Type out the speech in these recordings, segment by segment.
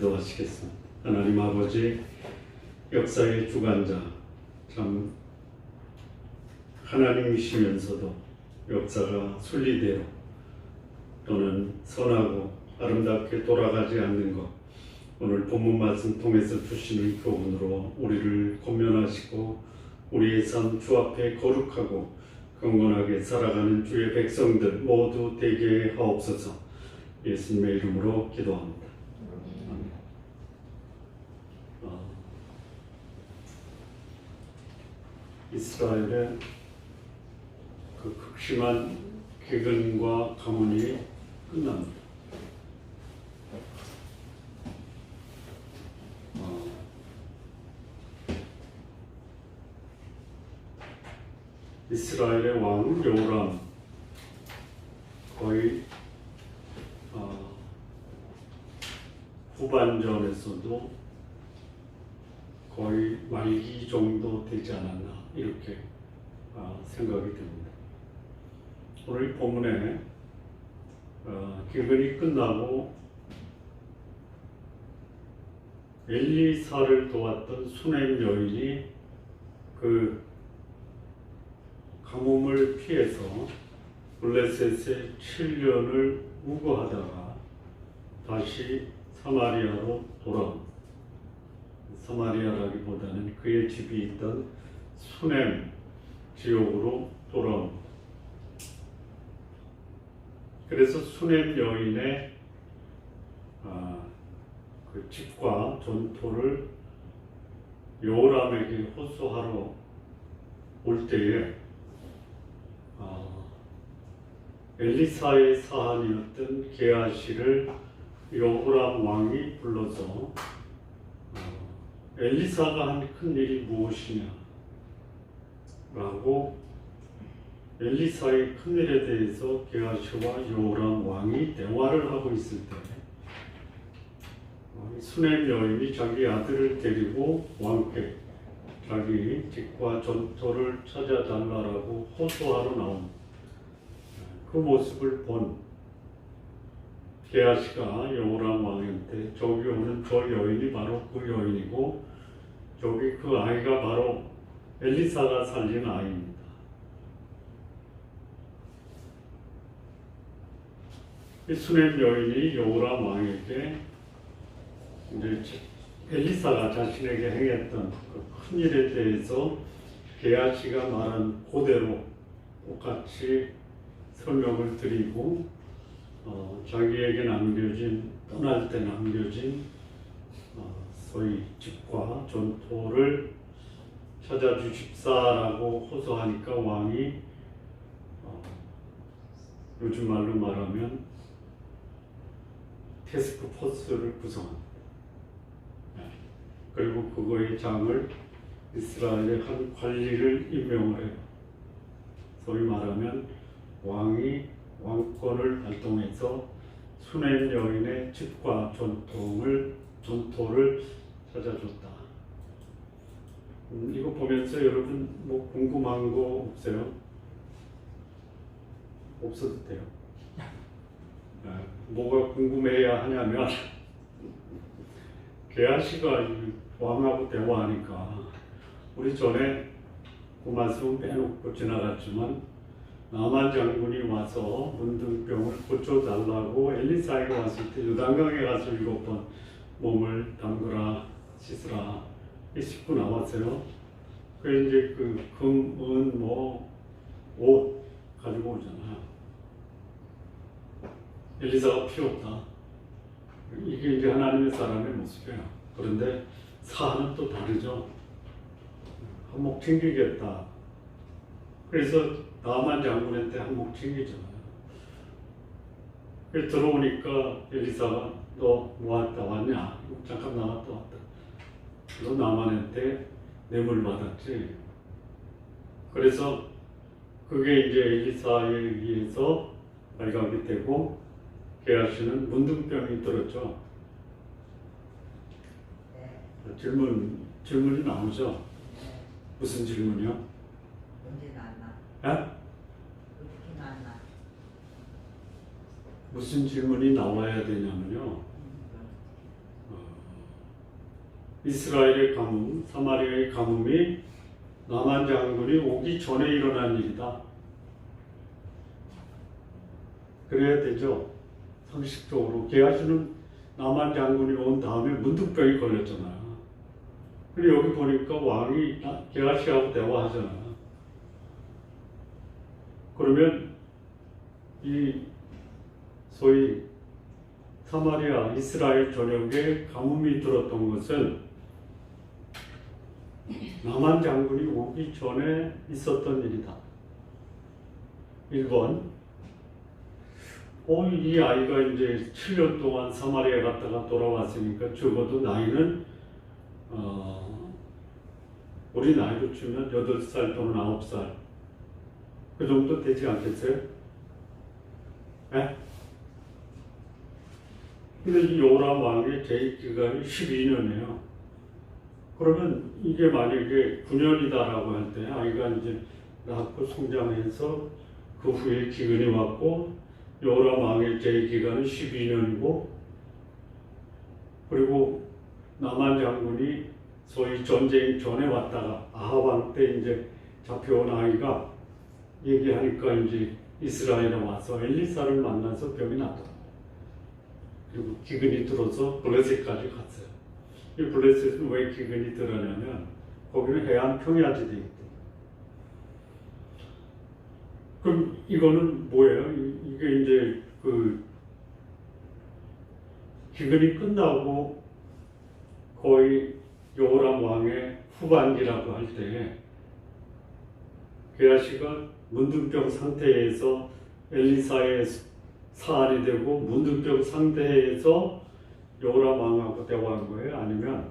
기도하시겠습니다. 하나님 아버지, 역사의 주관자, 참 하나님이시면서도 역사가 순리대로 또는 선하고 아름답게 돌아가지 않는 것, 오늘 본문 말씀 통해서 주시는 교훈으로 우리를 권면하시고 우리의 삶 주 앞에 거룩하고 경건하게 살아가는 주의 백성들 모두 되게 하옵소서. 예수님의 이름으로 기도합니다. 아멘. 이스라엘의 그 극심한 개근과 가문이 끝납니다. 이스라엘의 왕 요람 거의 후반전에서도 거의 말기 정도 되지 않았나 이렇게 생각이 듭니다. 오늘 본문에 기근이 끝나고 엘리사를 도왔던 수넴 여인이 그 가뭄을 피해서 블레셋에 7년을 우거하다가 다시 사마리아로 돌아옵니다. 사마리아라기보다는 그의 집이 있던 수넴 지역으로 돌아옵니다. 그래서 수넴 여인의 그 집과 전토를 요람에게 호소하러 올 때에 엘리사의 사한이었던 게하시를 여호람 왕이 불러서 엘리사가 한 큰 일이 무엇이냐 라고 엘리사의 큰 일에 대해서 게하시와 여호람 왕이 대화를 하고 있을 때 수넴 여인이 자기 아들을 데리고 왕께 자기 집과 전토를 찾아달라고 호소하러 나온 그 모습을 본 게하시가 여호람 왕한테 저기 오는 저 여인이 바로 그 여인이고 저기 그 아이가 바로 엘리사가 살린 아이입니다. 이 수넴 여인이 여호람 왕에게 이제 엘리사가 자신에게 행했던 그 큰 일에 대해서 게하시가 말한 그대로 똑같이 설명을 드리고 자기에게 남겨진 떠날 때 남겨진 소위 집과 전토를 찾아주십사라고 호소하니까 왕이 요즘 말로 말하면 태스크 포스를 구성합니다. 그리고 그거의 장을 이스라엘의 한 관리를 임명을 해요. 소위 말하면 왕이 왕권을 발동해서 수넴 여인의 집과 전토를 찾아줬다. 이거 보면서 여러분 뭐 궁금한 거 없어요? 없어도 돼요. 뭐가 궁금해야 하냐면 게하시가 왕하고 대화하니까 우리 전에 그 말씀 빼놓고 지나갔지만 나만 장군이 와서 문둥병을 고쳐달라고 엘리사에게 왔을 때 요단강에 가서 7번 몸을 담그라 씻으라 씻고 나왔어요. 그 이제 그 금, 은, 옷 가지고 오잖아요. 엘리사가 필요 없다. 이게 이제 하나님의 사람의 모습이에요. 그런데 사안은 또 다르죠. 한몫 챙기겠다. 그래서 나만 장군한테 한몫 챙기잖아요. 그래서 들어오니까 엘리사가 너 왔다 왔냐? 잠깐 나갔다 왔다. 너 나만한테 뇌물 받았지. 그래서 그게 이제 엘리사에 의해서 발각이 되고 게하시는 문둥병이 들었죠. 질문이 나오죠. 무슨 질문이요? 언제 나왔나? 어떻게 나왔나? 무슨 질문이 나와야 되냐면요. 이스라엘의 가뭄, 사마리아의 가뭄이 나만 장군이 오기 전에 일어난 일이다. 그래야 되죠. 상식적으로. 게하시는 나만 장군이 온 다음에 문득병이 걸렸잖아요. 근데 여기 보니까 왕이 게하시하고 대화하잖아요. 그러면 이 소위 사마리아 이스라엘 전역에 가뭄이 들었던 것은 나만 장군이 오기 전에 있었던 일이다. 1번, 이 아이가 이제 7년 동안 사마리아 갔다가 돌아왔으니까 적어도 나이는 우리 나이로 치면 8살 또는 9살 그 정도 되지 않겠어요? 예? 근데 이 요람 왕의 재임 기간이 12년이에요. 그러면 이게 만약에 9년이다라고 할 때 아이가 이제 낳고 성장해서 그 후에 기근이 왔고 요람 왕의 재임 기간은 12년이고 그리고 나만 장군이 소위 전쟁 전에 왔다가 아합 왕 때 이제 잡혀온 아이가 얘기하니까 이제 이스라엘에 와서 엘리사를 만나서 병이 났다. 그리고 기근이 들어서 블레셋까지 갔어요. 이 블레셋은 왜 기근이 들었냐면 거기는 해안 평야지대에 있대. 그럼 이거는 뭐예요? 이게 이제 그 기근이 끝나고 거의 요람 왕의 후반기라고 할 때 게하시가 문둥병 상태에서 엘리사의 사안이 되고 문둥병 상태에서 요람 왕하고 대화한 거예요? 아니면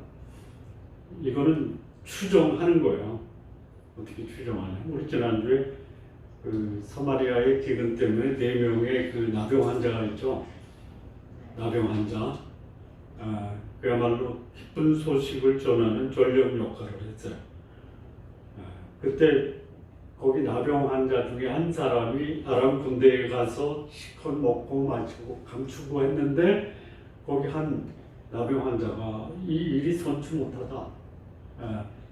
이거는 추정하는 거예요. 어떻게 추정하냐? 우리 지난주에 그 사마리아의 기근 때문에 4명의 그 나병 환자가 있죠. 나병 환자. 그야말로 기쁜 소식을 전하는 전령 역할을 했어요. 그때 거기 나병 환자 중에 한 사람이 아람 군대에 가서 시컷 먹고 마시고 감추고 했는데 거기 한 나병 환자가 이 일이 선치 못하다.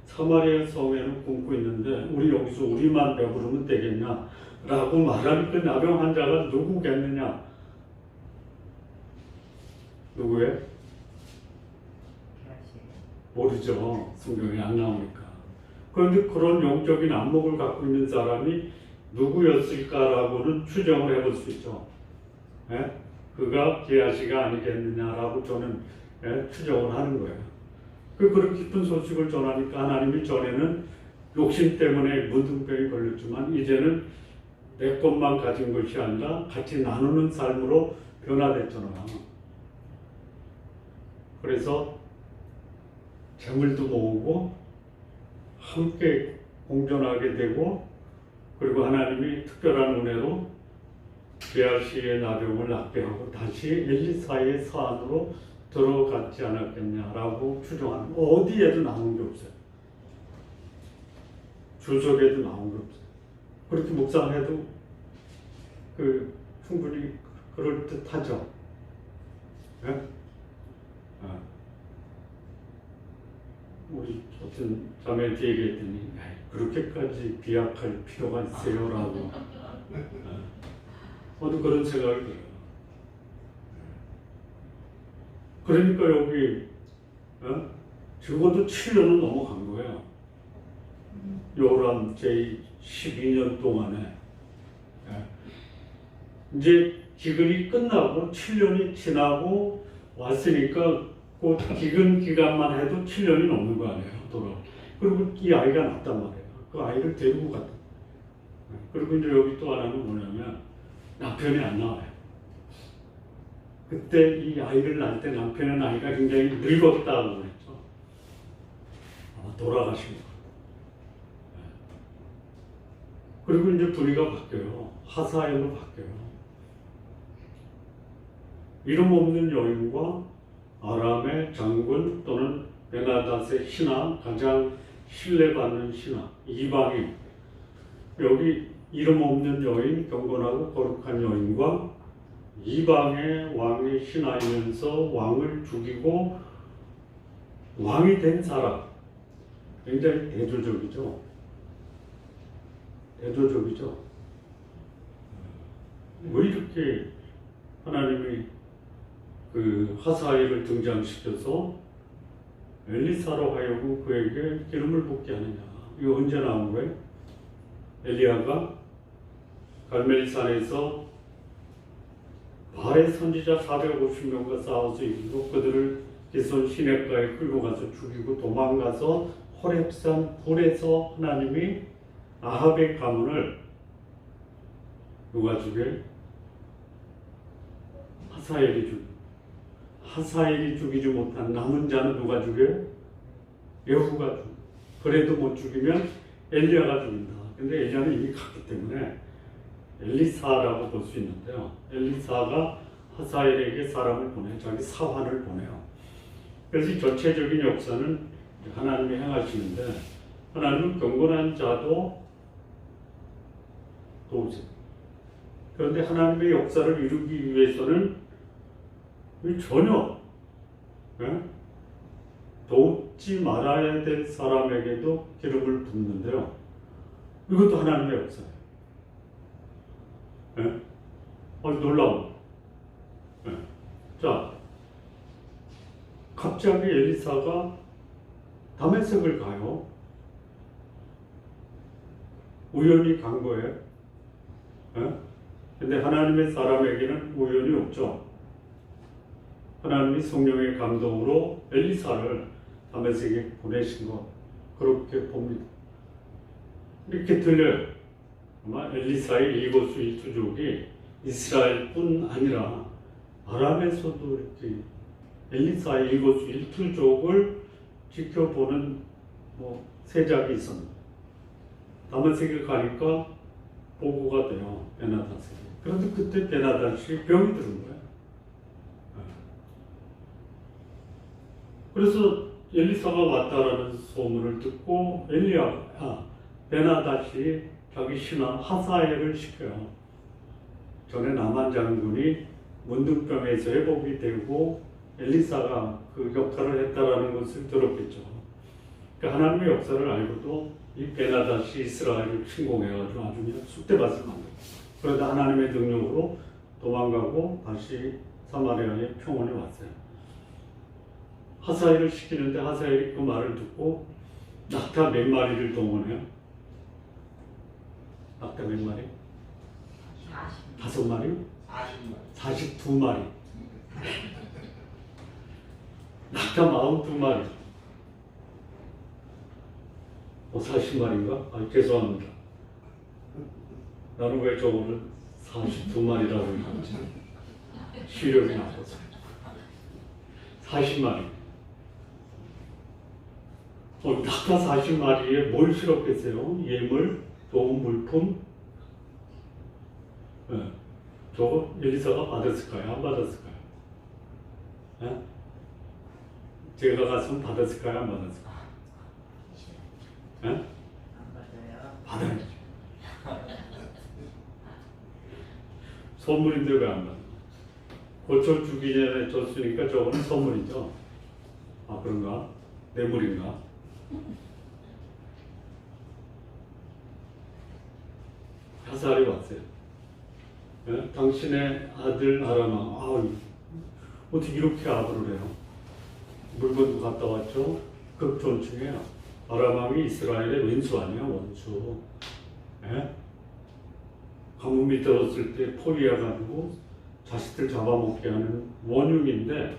사마리아 성에는 굶고 있는데 우리 여기서 우리만 배부르면 되겠냐? 라고 말하는 그 나병 환자가 누구겠느냐? 누구예요? 모르죠. 성경에 안 나오니까. 그런데 그런 영적인 안목을 갖고 있는 사람이 누구였을까라고는 추정을 해볼 수 있죠. 그가 게하시가 아니겠느냐라고 저는 추정을 하는 거예요. 그런 깊은 소식을 전하니까 하나님이 전에는 욕심 때문에 문둥병이 걸렸지만 이제는 내 것만 가진 것이 아니라 같이 나누는 삶으로 변화됐잖아요. 그래서 재물도 모으고 함께 공존하게 되고 그리고 하나님이 특별한 은혜로 게하시의 나병을 낫게 하고 다시 엘리사의 사안으로 들어갔지 않았겠냐라고 추정하는 어디에도 나온 게 없어요. 주석에도 나온 게 없어요. 그렇게 묵상해도 충분히 그럴 듯하죠. 네? 우리 어떤 자매한테 얘기했더니 그렇게까지 비약할 필요가 있어요라고 저도 그런 생각이 들어요. 그러니까 여기 적어도 7년은 넘어간 거예요. 요람 제 12년 동안에 이제 기근이 끝나고 7년이 지나고 왔으니까 그 기근 기간만 해도 7년이 넘는 거 아니에요. 그리고 이 아이가 낳았단 말이에요. 그 아이를 데리고 갔다. 그리고 이제 여기 또 하나는 뭐냐면 남편이 안 나와요. 그때 이 아이를 낳을 때 남편의 나이가 굉장히 늙었다고 그랬죠. 돌아가신 거. 그리고 이제 분위기가 바뀌어요. 하사엘로 바뀌어요. 이름 없는 여인과 아람의 장군 또는 베나닷의 신하, 가장 신뢰받는 신하, 이방인. 여기 이름 없는 여인, 경건하고 거룩한 여인과 이방의 왕의 신하이면서 왕을 죽이고 왕이 된 사람, 굉장히 대조적이죠. 대조적이죠. 왜 이렇게 하나님이 그 하사엘을 등장시켜서 엘리사로 하여금 그에게 기름을 붓게 하느냐? 이거 언제 나온 거예요? 엘리야가 갈멜산에서 바알의 선지자 450명과 싸워서 이기고 그들을 기손 시냇가에 끌고 가서 죽이고 도망가서 호렙산 불에서 하나님이 아합의 가문을 누가 죽여? 하사엘이 죽여. 하사엘이 죽이지 못한 남은 자는 누가 죽여요? 여후가 죽여. 그래도 못 죽이면 엘리야가 죽인다. 근데 엘리야는 이미 갔기 때문에 엘리사라고 볼 수 있는데요. 엘리사가 하사엘에게 사람을 보내, 자기 사환을 보내요. 그래서 이 전체적인 역사는 하나님이 행하시는데, 하나님은 경건한 자도 도우세요. 그런데 하나님의 역사를 이루기 위해서는 전혀 돕지 말아야 될 사람에게도 기름을 붓는데요. 이것도 하나님의 역사예요. 놀라워. 자, 갑자기 엘리사가 다메섹을 가요. 우연히 간 거예요. 근데 하나님의 사람에게는 우연이 없죠. 하나님이 성령의 감동으로 엘리사를 다메섹에 보내신 것, 그렇게 봅니다. 이렇게 들려요. 아마 엘리사의 일거수일투족이 이스라엘뿐 아니라 아람에서도 이렇게 엘리사의 일거수일투족을 지켜보는 세작이 있었는데, 다메섹에 가니까 보고가 돼요. 베나다스에게. 그런데 그때 베나다스이 병이 들은 거예요. 그래서 엘리사가 왔다라는 소문을 듣고 베나다시 자기 신하 하사엘을 시켜요. 전에 나만 장군이 문둥병에서 회복이 되고 엘리사가 그 역할을 했다라는 것을 들었겠죠. 그러니까 하나님의 역사를 알고도 이 베나다시 이스라엘을 침공해가지고 아주 그냥 쑥대밭을 만들고, 그러다 하나님의 능력으로 도망가고 다시 사마리아에 평온에 왔어요. 하사엘을 시키는데 하사엘이 그 말을 듣고 낙타 몇 마리를 동원해요? 낙타 몇 마리? 5마리? 42마리. 낙타 42마리. 40마리인가? 죄송합니다. 나는 왜 저거를 42마리라고 했지? 시력이 나빠서. 40마리. 낙타 40마리에 뭘 실었겠어요? 예물, 좋은 물품? 저거 엘리사가 받았을까요? 안 받았을까요? 제가 갔으면 받았을까요? 안 받았을까요? 안 받아요. 받아야죠. 선물인데 왜 안 받아? 고쳐 주기 전에 줬으니까 저거는 선물이죠. 아, 그런가? 뇌물인가? 하사엘이 왔어요. 당신의 아들 아람왕, 어떻게 이렇게 아부를 해요? 물건도 갔다 왔죠? 극존중해요. 아람왕이 이스라엘의 왼수 아니야, 원수. 가뭄이 들었을 때 포위해가지고 자식들 잡아먹게 하는 원흉인데,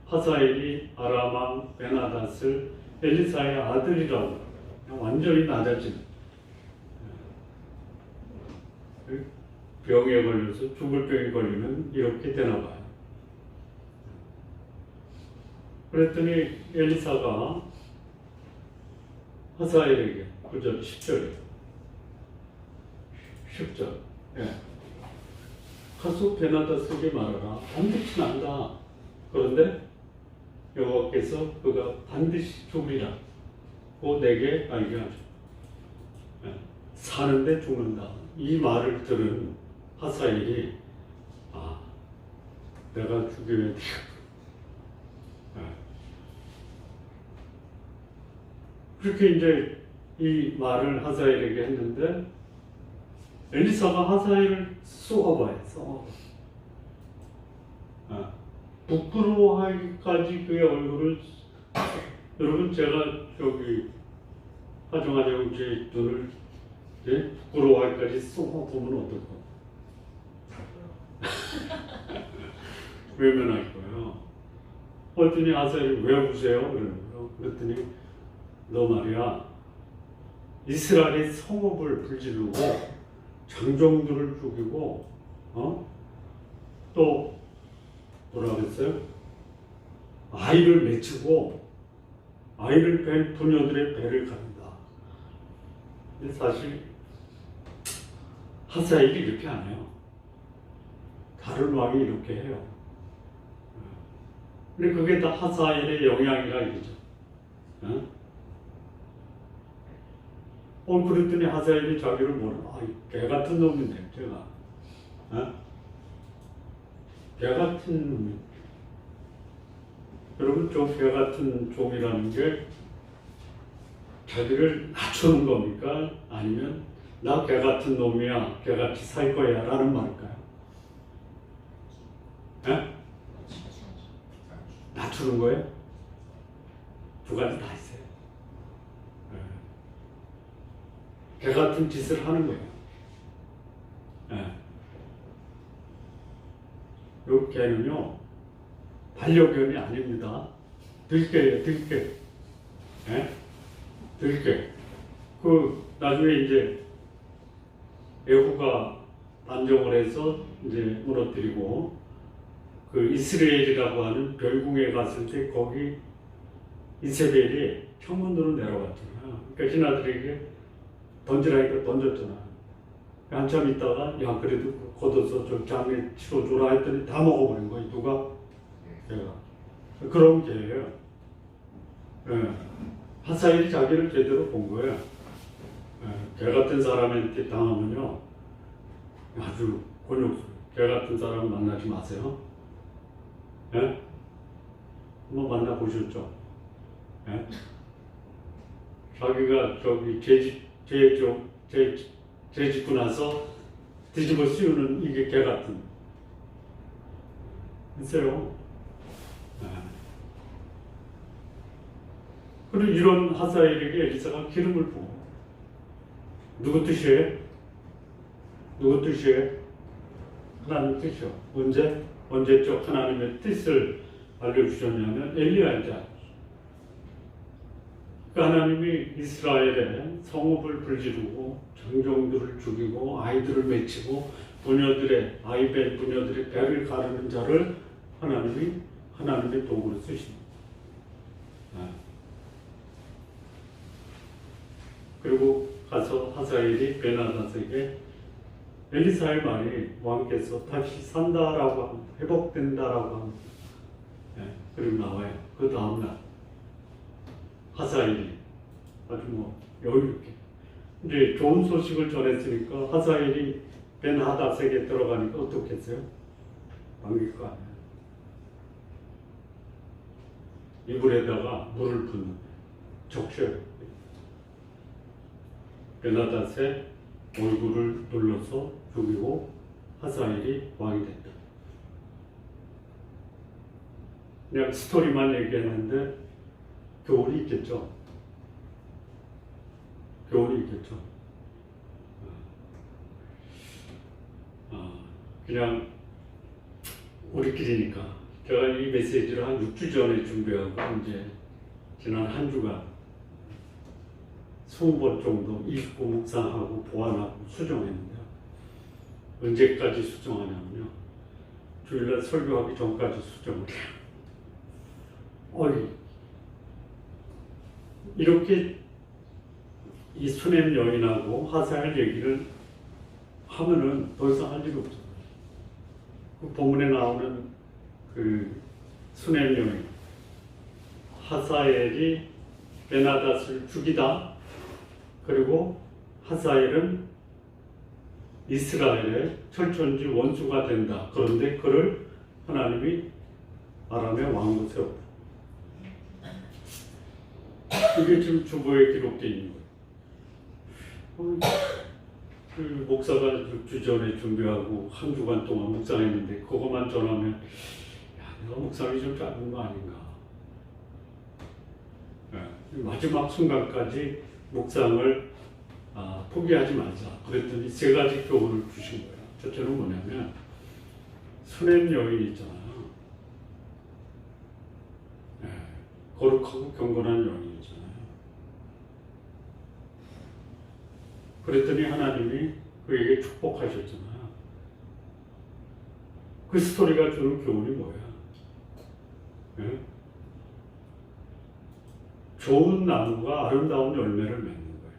하사엘이 아람왕 베나닷을 엘리사의 아들이라고 그냥 완전히 낮아진, 병에 걸려서 죽을 병에 걸리면 이렇게 되나 봐요. 그랬더니 엘리사가 하사엘에게 9절 10절이에요. 10절. 가서 베나닷에게 말하라. 반드시 난다. 그런데 여호와께서 그가 반드시 죽으리라고 내게 알게 하죠. 사는데 죽는다. 이 말을 들은 하사엘이 내가 죽여야 돼. 그렇게 이제 이 말을 하자엘에게 했는데 엘리사가 하자엘을 쏘아봐요. 부끄러워하기까지 그의 얼굴을 여러분 제가 저기 하정아 형제의 눈을 부끄러워하기까지 쏘아보면 어떨까? 외면할 거예요. 그랬더니 하자엘이 왜 우세요? 그러는 거예요. 그랬더니 너 말이야 이스라엘의 성읍을 불지르고 장정들을 죽이고 또 뭐라 그랬어요? 아이를 맺히고 아이를 뵌 부녀들의 배를 간다. 근데 사실 하자엘이 이렇게 안 해요. 다른 왕이 이렇게 해요. 근데 그게 다 하자엘의 영향이라 이거죠. 그랬더니 하자엘이 자기를 뭐라, 개 같은 놈인데, 제가. 개 같은 놈이. 여러분, 개 같은 종이라는 게 자기를 낮추는 겁니까? 아니면 나 개 같은 놈이야, 개같이 살 거야 라는 말일까요? 낮추는 거예요? 두 가지 다 있어요. 개 같은 짓을 하는 거예요. 요 개는요, 반려견이 아닙니다. 들개예요, 들개. 들개. 나중에 이제 예후가 반정을 해서 이제 무너뜨리고, 이스라엘이라고 하는 별궁에 갔을 때 거기 이세벨이 창문으로 내려갔잖아요. 그러니까 신하들에게 던지라니까 던졌잖아요. 한참 있다가 야 그래도 걷어서 저 장례 치러줘라 했더니 다 먹어버린 거예요. 누가? 걔가. 그런 개예요. 하사엘이 자기를 제대로 본 거예요. 개 같은 사람한테 당하면요 아주 곤욕스러워요. 개 같은 사람 만나지 마세요. 한번 만나보셨죠? 자기가 저기 죄 짓고 나서 뒤집어 씌우는 이게 개 같은. 있어요. 그리고 이런 하사엘에게 엘리사가 기름을 부어. 누구 뜻이에요? 누구 하나님 뜻이요. 언제적 하나님의 뜻을 알려주셨냐면 엘리야에게. 하나님이 이스라엘의 성읍을 불지르고 장정들을 죽이고 아이들을 맺히고 부녀들의 아이벨 부녀들의 배를 가르는 자를 하나님이 하나님의 도구로 쓰십니다. 그리고 가서 하사엘이 베나닷에게 엘리사의 말이 왕께서 다시 산다라고 합니다. 회복된다라고 합니다. 그리고 나와요. 그 다음날 하사엘이 아주 여유있게 이제 좋은 소식을 전했으니까 하사엘이 벤하닷에게 들어가니까 어떻겠어요? 반길 거 아니에요. 이불에다가 물을 붓는 적셔요. 벤하닷의 얼굴을 눌러서 죽이고 하사엘이 왕이 됐다. 그냥 스토리만 얘기했는데 교훈이 있겠죠. 교훈이 있겠죠. 그냥 우리끼리니까 제가 이 메시지를 한 6주 전에 준비하고 이제 지난 한 주간 20번 정도 읽고 묵상하고 보완하고 수정했는데요. 언제까지 수정하냐면요. 주일날 설교하기 전까지 수정을 해요. 이렇게 이 수넴 여인하고 하사엘 얘기를 하면은 더 이상 할 일이 없잖아요. 그 본문에 나오는 그 수넴 여인, 하사엘이 베나닷을 죽이다. 그리고 하사엘은 이스라엘의 철천지 원수가 된다. 그런데 그를 하나님이 아람의 왕으로 세웠다. 이게 지금 주보에 기록되어 있는 거예요. 그 목사가 그 주전에 준비하고 한 주간 동안 묵상했는데 그것만 전하면 야, 내가 묵상이 좀 짧은 거 아닌가. 마지막 순간까지 묵상을 포기하지 말자. 그랬더니 세 가지 교훈을 주신 거예요. 첫째는 뭐냐면 수냄 여인 있잖아요. 거룩하고 경건한 여인이잖아요. 그랬더니 하나님이 그에게 축복하셨잖아요. 그 스토리가 주는 교훈이 뭐야? 예? 좋은 나무가 아름다운 열매를 맺는 거예요.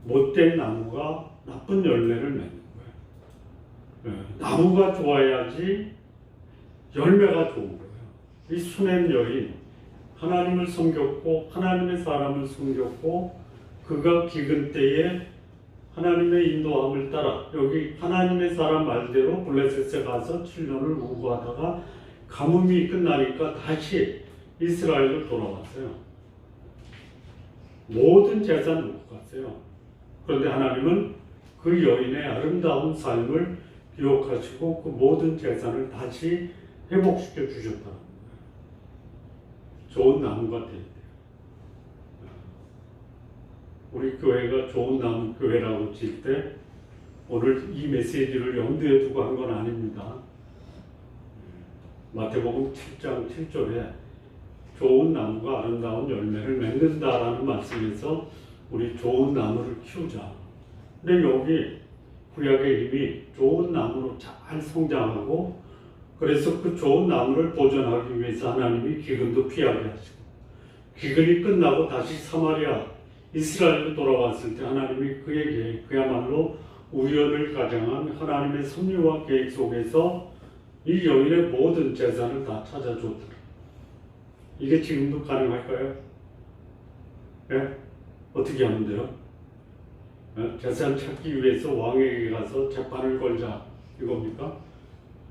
못된 나무가 나쁜 열매를 맺는 거예요. 예. 나무가 좋아야지 열매가 좋은 거예요. 이 수냄 여인, 하나님을 섬겼고 하나님의 사람을 섬겼고 그가 기근 때에 하나님의 인도함을 따라 여기 하나님의 사람 말대로 블레셋에 가서 7년을 우고하다가 가뭄이 끝나니까 다시 이스라엘로 돌아왔어요. 모든 재산 놓고 갔어요. 그런데 하나님은 그 여인의 아름다운 삶을 기억하시고 그 모든 재산을 다시 회복시켜 주셨다는 거예요. 좋은 나무가 돼야 돼요. 우리 교회가 좋은 나무 교회라고 칠 때 오늘 이 메시지를 염두에 두고 한 건 아닙니다. 마태복음 7장 7절에 좋은 나무가 아름다운 열매를 맺는다라는 말씀에서 우리 좋은 나무를 키우자. 근데 여기 구약의 이미 좋은 나무로 잘 성장하고 그래서 그 좋은 나무를 보존하기 위해서 하나님이 기근도 피하게 하시고 기근이 끝나고 다시 사마리아 이스라엘로 돌아왔을 때 하나님이 그에게 그야말로 우연을 가장한 하나님의 섭리와 계획 속에서 이 여인의 모든 재산을 다 찾아줬더라. 이게 지금도 가능할까요? 예? 어떻게 하면 돼요? 예? 재산 찾기 위해서 왕에게 가서 재판을 걸자 이겁니까?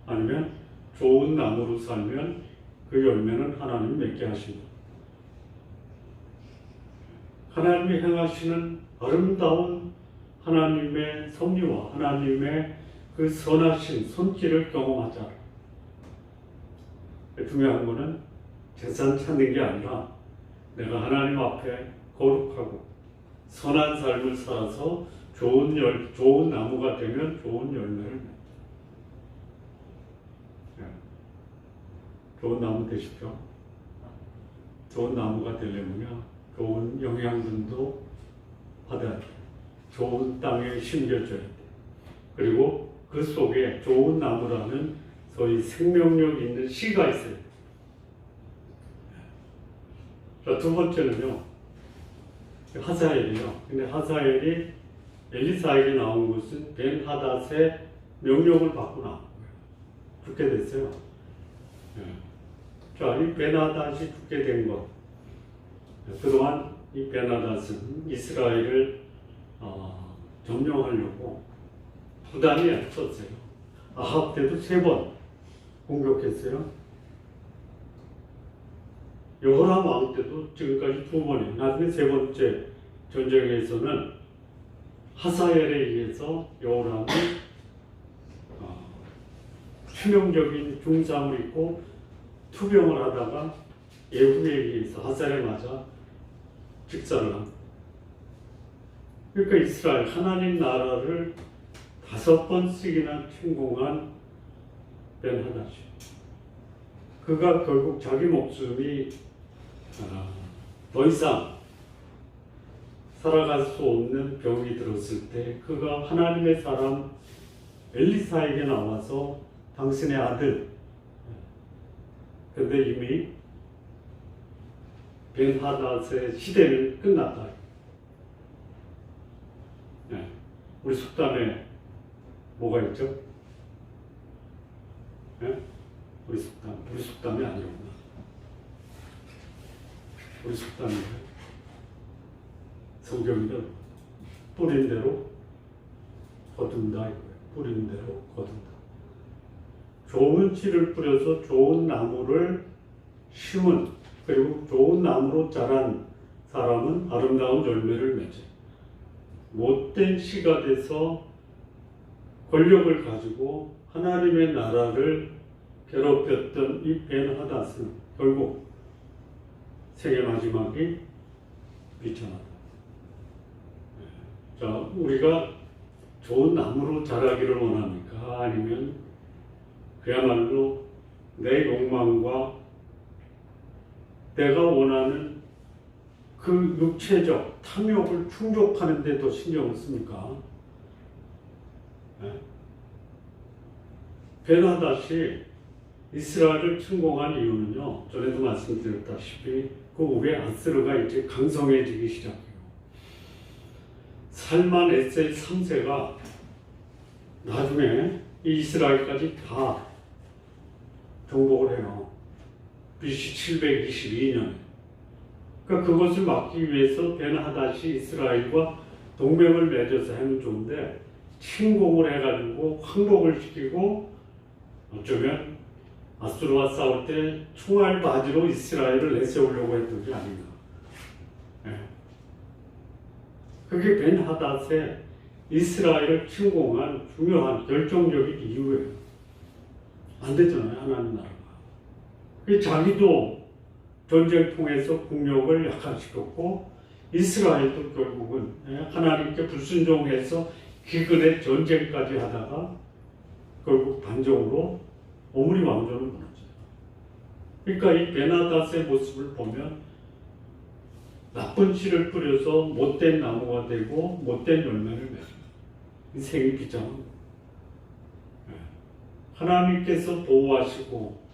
아니면 좋은 나무로 살면 그 열매는 하나님이 맺게 하신다. 하나님이 행하시는 아름다운 하나님의 섭리와 하나님의 그 선하신 손길을 경험하자. 중요한 것은 재산 찾는 게 아니라 내가 하나님 앞에 거룩하고 선한 삶을 살아서 좋은 나무가 되면 좋은 열매를 맺다. 좋은 나무 되십시오. 좋은 나무가 되려면요. 좋은 영양분도 받아야 돼요. 좋은 땅에 심겨져야 돼요. 그리고 그 속에 좋은 나무라는 소위 생명력 있는 씨가 있어야 돼요. 자, 두 번째는요. 하사엘이요. 근데 하사엘이 엘리사에게 나온 것은 벤하닷의 명령을 받고 나온 거예요. 죽게 됐어요. 자, 이 벤하닷이 죽게 된 것. 그동안 이 벤하닷은 이스라엘을 점령하려고 부단히 애썼어요. 아합 때도 3번 공격했어요. 여호람 왕 때도 지금까지 2번이에요. 나중에 3번째 전쟁에서는 하사엘에 의해서 여호람이 치명적인 중상을 입고 투병을 하다가 예후에 의해서 하사엘에 맞아 직사를 합니다. 그러니까 이스라엘 하나님 나라를 5번씩이나 침공한 벤하닷이 그가 결국 자기 목숨이 더 이상 살아갈 수 없는 병이 들었을 때 그가 하나님의 사람 엘리사에게 나와서 당신의 아들 그런데 이미 벤하닷의 시대는 끝났다. 네. 우리 속담에 뭐가 있죠? 네? 우리 속담이 아니었구나. 우리 속담이 성경이죠. 뿌린 대로 거둔다 이거예요. 뿌린 대로 거둔다. 좋은 씨를 뿌려서 좋은 나무를 심은 그리고 좋은 나무로 자란 사람은 아름다운 열매를 맺어요. 못된 씨가 돼서 권력을 가지고 하나님의 나라를 괴롭혔던 이 벤하닷은 결국 생애 마지막이 비천하다. 자, 우리가 좋은 나무로 자라기를 원합니까? 아니면 그야말로 내 욕망과 내가 원하는 그 육체적 탐욕을 충족하는 데 더 신경을 씁니까? 벤하닷이 이스라엘을 침공한 이유는요, 전에도 말씀드렸다시피 그 후에 아스르가 이제 강성해지기 시작해요. 살만 에셀 3세가 나중에 이 이스라엘까지 다 정복을 해요. BC 722년. 그러니까 그것을 막기 위해서 벤하닷이 이스라엘과 동맹을 맺어서 하면 좋은데 침공을 해가지고 항복을 시키고 어쩌면 아수르와 싸울 때 총알 바지로 이스라엘을 내세우려고 했던 게 아닌가. 그게 벤하닷의 이스라엘을 침공한 중요한 결정적인 이유예요. 안 됐잖아요, 하나님 나라가. 자기도 전쟁 통해서 국력을 약화시켰고 이스라엘도 결국은 하나님께 불순종해서 기근의 전쟁까지 하다가 결국 반정으로 오므리 왕조를 무너져요. 그러니까 이 벤하닷의 모습을 보면 나쁜 씨를 뿌려서 못된 나무가 되고 못된 열매를 맺어요. 이 생이 비장합니다. 하나님께서 보호하시고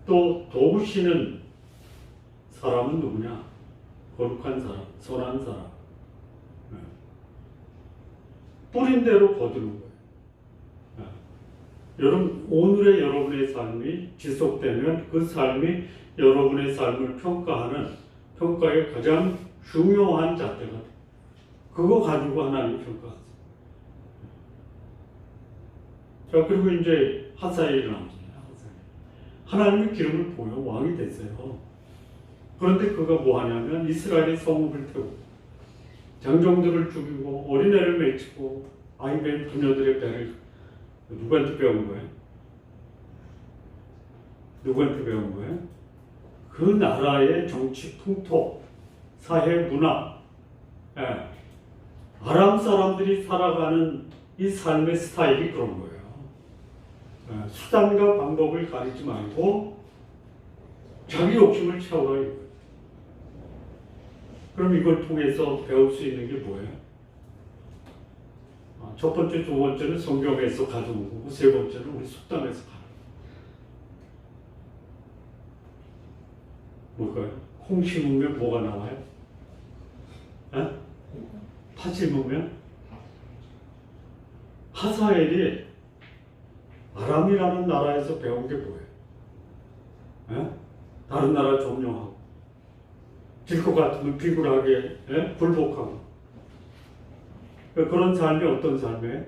또 도우시는 사람은 누구냐? 거룩한 사람, 선한 사람. 뿌린 대로 거두는 거예요. 여러분, 오늘의 여러분의 삶이 지속되면 그 삶이 여러분의 삶을 평가의 가장 중요한 잣대가 돼요. 그거 가지고 하나님 평가하세요. 자, 그리고 이제 하사엘이 나오잖아요. 하나님의 기름을 보여 왕이 됐어요. 그런데 그가 뭐 하냐면 이스라엘의 성읍을 태우고 장정들을 죽이고 어린애를 맺히고 아이벨 부녀들의 배를 누구한테 배운 거예요? 누구한테 배운 거예요? 그 나라의 정치 풍토, 사회 문화, 아람 사람들이 살아가는 이 삶의 스타일이 그런 거예요. 수단과 방법을 가리지 말고 자기 욕심을 채우라 이거예요. 그럼 이걸 통해서 배울 수 있는 게 뭐예요? 첫 번째, 두 번째는 성경에서 가져온 거고 세 번째는 우리 속담에서 가져온 거예요. 뭘까요? 콩 심으면 뭐가 나와요? 팥 심으면? 하사엘이 아람이라는 나라에서 배운 게 뭐예요? 다른 나라 점령하고 질 것 같으면 비굴하게 굴복하고 그런 삶이 어떤 삶이에요?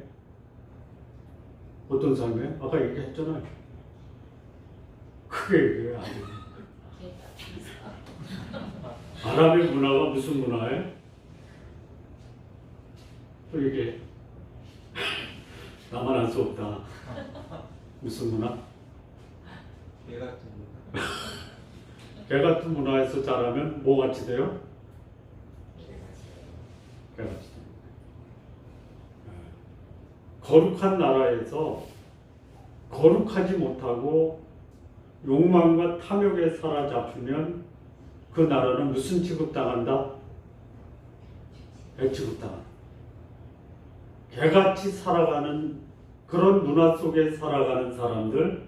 어떤 삶이에요? 아까 얘기했잖아요. 크게 얘기해요. 아람의 문화가 무슨 문화예요? 또 이게 나만 알 수 없다. 무슨 문화? 개 같은 문화. 개 같은 문화에서 자라면 뭐 같이 돼요? 개 같이 돼요. 거룩한 나라에서 거룩하지 못하고 욕망과 탐욕에 사로잡히면 그 나라는 무슨 취급당한다? 개 취급당한다. 개같이 살아가는 그런 문화 속에 살아가는 사람들,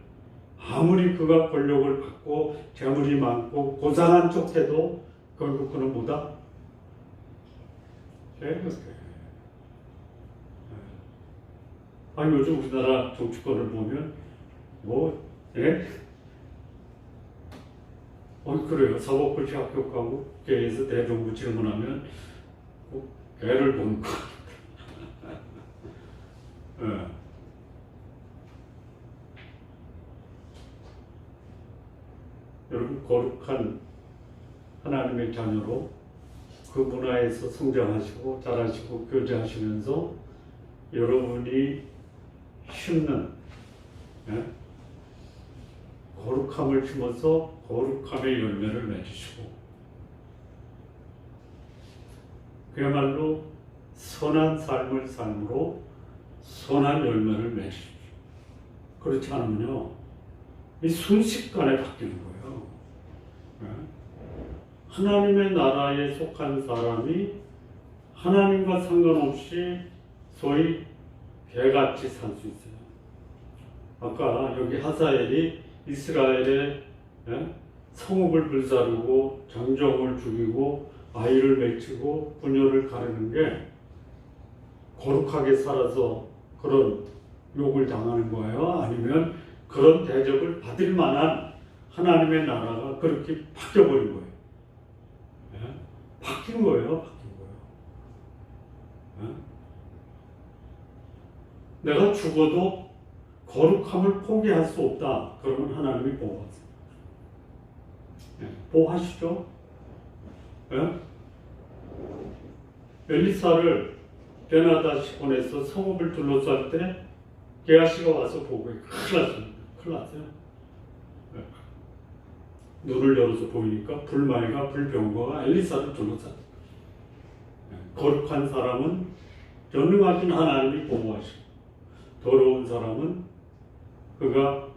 아무리 그가 권력을 갖고 재물이 많고 고상한 척해도 결국 그는 뭐다? 아니 요즘 우리나라 정치권을 보면 그래요. 사법고시 합격하고 개에서 대정부 질문하면 개를 보는 거. 여러분, 거룩한 하나님의 자녀로 그 문화에서 성장하시고 자라시고 교제하시면서 여러분이 심는 거룩함을 심어서 거룩함의 열매를 맺으시고 그야말로 선한 삶을 삶으로 선한 열매를 맺으십시오. 그렇지 않으면요, 이 순식간에 바뀌는 거예요. 하나님의 나라에 속한 사람이 하나님과 상관없이 소위 개같이 살 수 있어요. 아까 여기 하사엘이 이스라엘의 성읍을 불사르고 장정을 죽이고 아이를 맺히고 부녀를 가르는 게 거룩하게 살아서 그런 욕을 당하는 거예요? 아니면 그런 대접을 받을 만한 하나님의 나라가 그렇게 바뀌어버린 거예요? 바뀐 거예요? 바뀐 거예요? 내가 죽어도 거룩함을 포기할 수 없다. 그러면 하나님이 보호하세요. 보호하시죠? 엘리사를 베나다시 보내서 성읍을 둘러쌀 때 게하시가 와서 보고 큰일 났습니다. 큰일 났어요. 눈을 열어서 보이니까 불말과 불병거가 엘리사를 둘러쌌다. 거룩한 사람은 전능하신 하나님이 보호하시고 더러운 사람은 그가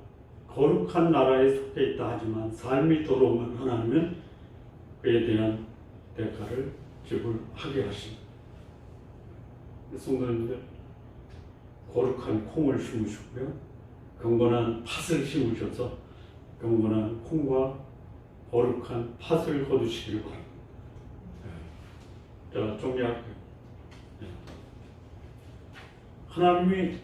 거룩한 나라에 속해 있다 하지만 삶이 더러우면 하나님은 그에 대한 대가를 지불하게 하십니다. 성도님들, 거룩한 콩을 심으시고요, 경건한 팥을 심으셔서 경건한 콩과 거룩한 팥을 거두시길 바랍니다. 자, 정리할게요. 하나님이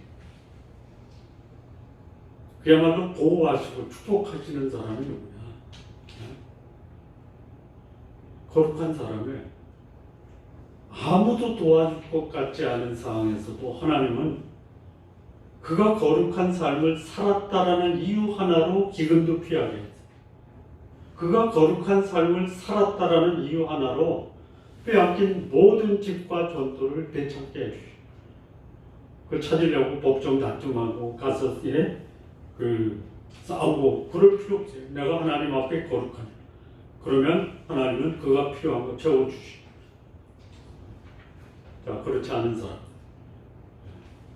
그야말로 보호하시고 축복하시는 사람이 누구냐? 거룩한 사람을 아무도 도와줄 것 같지 않은 상황에서도 하나님은 그가 거룩한 삶을 살았다라는 이유 하나로 기근도 피하게 했어요. 그가 거룩한 삶을 살았다라는 이유 하나로 빼앗긴 모든 집과 전토를 되찾게 해주시고 그 찾으려고 법정 다툼하고 가서 싸우고 그럴 필요 없어요. 내가 하나님 앞에 거룩하냐. 그러면 하나님은 그가 필요한 거 채워주시고. 자, 그렇지 않은 사람,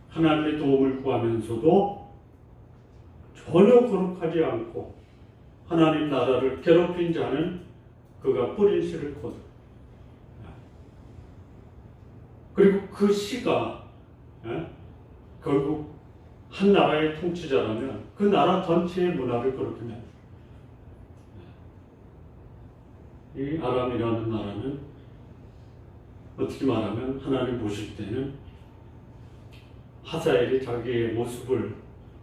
하나님의 도움을 구하면서도 전혀 거룩하지 않고 하나님 나라를 괴롭힌 자는 그가 뿌린 씨를 거둬. 그리고 그 씨가 결국 한 나라의 통치자라면 그 나라 전체의 문화를 그렇게 만듭니다. 이 아람이라는 나라는 어떻게 말하면 하나님 보실 때는 하사엘이 자기의 모습을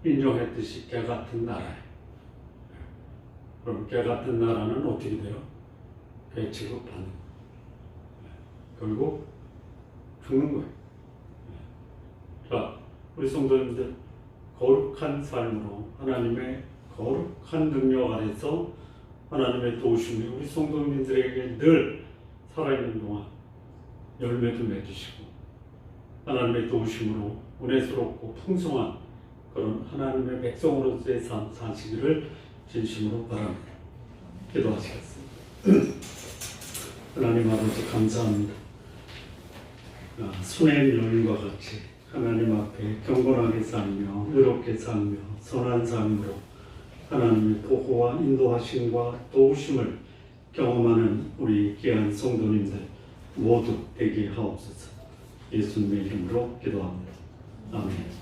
인정했듯이 개 같은 나라예요. 그럼 개 같은 나라는 어떻게 돼요? 개 취급받는 거예요. 결국 죽는 거예요. 자, 우리 성도님들, 거룩한 삶으로 하나님의 거룩한 능력 아래서 하나님의 도우심이 우리 성도님들에게 늘 살아있는 동안 열매도 맺으시고 하나님의 도우심으로 은혜스럽고 풍성한 그런 하나님의 백성으로서의 삶 사시기를 진심으로 바랍니다. 기도하시겠습니다. 하나님 아버지 감사합니다. 수냄 여인과 같이 하나님 앞에 경건하게 살며 의롭게 살며 선한 삶으로 하나님의 보호와 인도하심과 도우심을 경험하는 우리 귀한 성도님들 모두 되게 하옵소서. 예수님의 이름으로 기도합니다. 아멘.